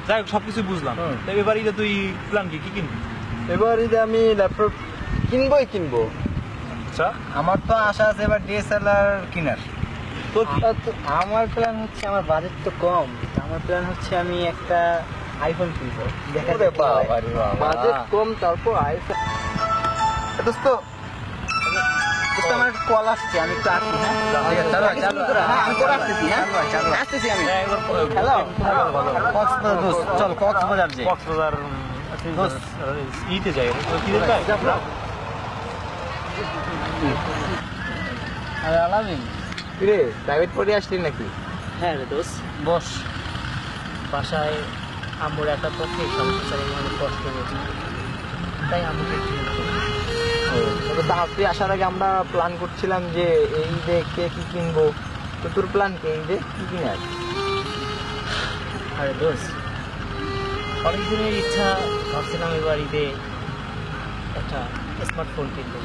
যাই হোক সবকিছু বুঝলাম। এবার ঈদে তুই প্ল্যান কি কিনবি? এবার ঈদে আমি ল্যাপটপ কিনবো। আচ্ছা, আমার তো আশা আছে এবার ডিএসএলআর কেনার। তোর কি? আমার প্ল্যান হচ্ছে, আমার বাজেট তো কম, আমার প্ল্যান হচ্ছে আমি একটা আইফোন কিনবো। বাজেট কম, তারপর আইফোন। দোস্ত আমার কল আসছে, আমি একটু আসছি। আমি পরে আসতেছি। আসতেছি আমি। হ্যালো, চল কক্সবাজার যাই। কক্সবাজার ঈদে যাই। ঈদের কাজ আলামিন রে, প্রাইভেট পড়ে আসলি নাকি? হ্যাঁ রে দোস্ত, বস। বাসায় আম্মুর একা পক্ষে সমস্যা অনেক কষ্ট হয়েছে, তাই আম্মুকে একটু help করো। তুই আসার আগে আমরা প্ল্যান করছিলাম যে এই ঈদে কে কি কিনবো। তো তোর প্ল্যান কে ঈদে কি কিনার? আরে দোস্ত, অনেক দিনের ইচ্ছা, ভাবছিলাম এবার ঈদে একটা স্মার্টফোন কিনবো।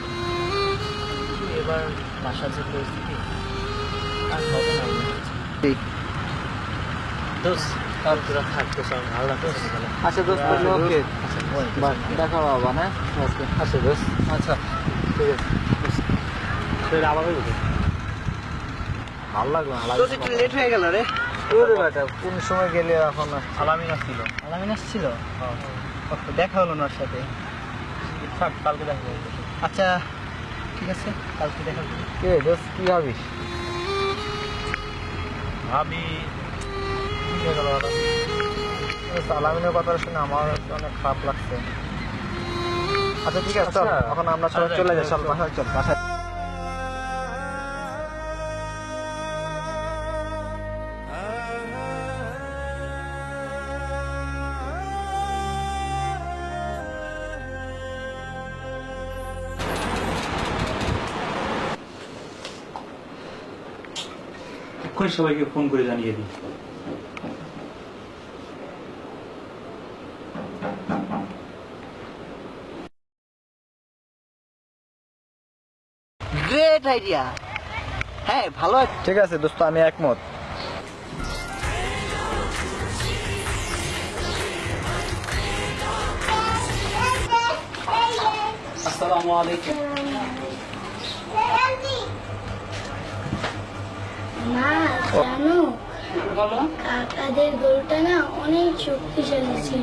কিন্তু এবার বাসার যে পরিস্থিতি আর হবে না মনে হচ্ছে। দোস্ত তোরা থাকতে চাও, ভালো লাগতেছে। আচ্ছা দোস্ত, ওকে, দেখা বাবা। হ্যাঁ আচ্ছা দোস্ত, আচ্ছা ঠিক আছে। আবার হয়ে গেছে। ভালো লাগলো না। একটু লেট হয়ে গেল রে। কোন সময় গেলে এখন? আলামিন আসছিল। আলামিন আসছিল, দেখা হলো না ওর সাথে। থাক, কালকে দেখা যাবে। আচ্ছা ঠিক আছে, কালকে দেখা করবো। কে দোস্ত, কি ভাবিস? ভাবি কি হয়ে গেল? সালামিনের কথা শুনে আমার অনেক খারাপ লাগছে। আচ্ছা ঠিক আছে, চল এখন আমরা সবাই চলে যাই। চল বাসায়, চল বাসায়। এক্ষুনি সবাইকে ফোন করে জানিয়ে দিই। Great idea. হ্যাঁ ভালো। ঠিক আছে দোস্ত, আমি একমত। আসসালামু আলাইকুম। মা জানো, কাকাদের গরুটা না অনেক শক্তিশালী ছিল,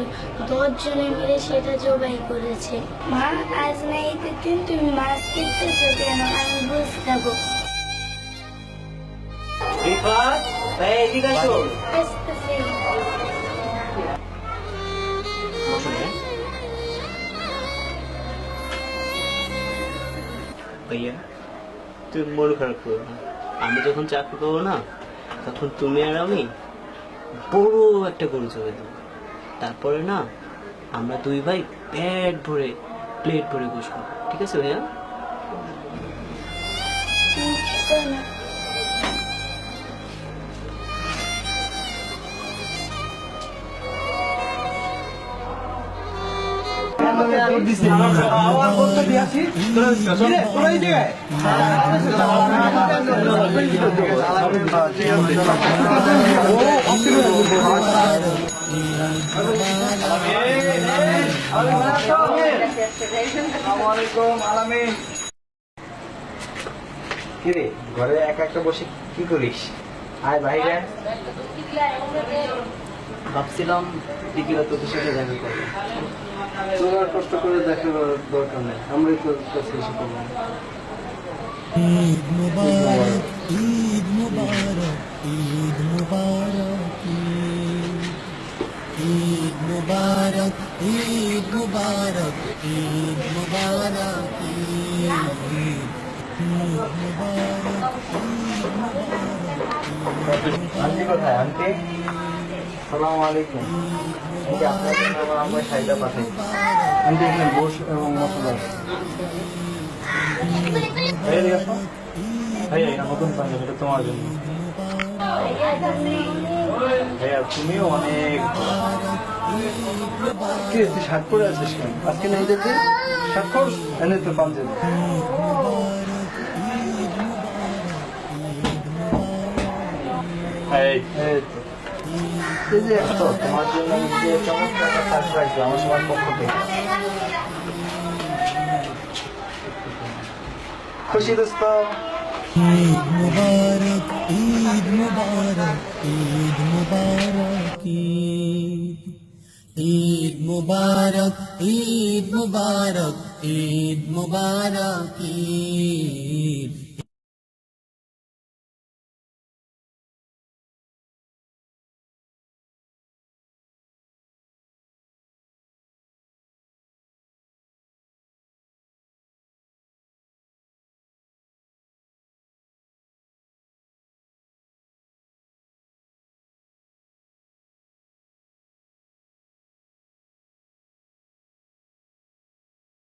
10 জনে মিলে সেটা জবাই করেছে। মা আজ না ঈদের দিন তুমি মাছ কিনতেছো কেন? আমি বুঝতাবো। আসতেছি। ভাইয়া তুই মন খারাপ করো না, আমি যখন চাকরি করবো না তখন তুমি আর আমি বড় একটা গরু চলে দেবো। তারপরে না আমরা দুই ভাই প্লেট ভরে বসবো, ঠিক আছে ভাইয়া? না কিরে, ঘরে একা একটা বসে কি করিস? আয় বাইরে। ভাবছিলাম বিকেলে তোদের সাথে দেখা করবো। তোর আর কষ্ট করে দেখার দরকার নেই, আমরাই তোর কাছে এসে করলাম। ঈদ মুবারক, ঈদ মুবারক, ঈদ মুবারক, ঈদ মুবারক, ঈদ মুবারক, ঈদ মুবারক, আন্টি কোথায়? আন্টি সালাম আলাইকুম। এই যে আপনার জন্য আমার আম্মা শাড়িটা পাঠাই। আন্টি এখানে বস এবং মশলা। ভাইয়া এটা নতুন পাঞ্জাবি, এটা তোমার জন্য। ভাইয়া তুমিও অনেক কি তুই শার্ট পরে আছিস কেন? আজকে নেই দেখি শার্ট পর এনে তো পাঞ্জাবি। এই এই তো এই যে একশো তোমার জন্য যে চমৎকার একটা সারপ্রাইজ আমার তোমার পক্ষ থেকে। খুশি দোস্ত? ईद मुबारक ईद मुबारक ईद मुबारक ईद मुबारक ईद मुबारक ईद मुबारक ईद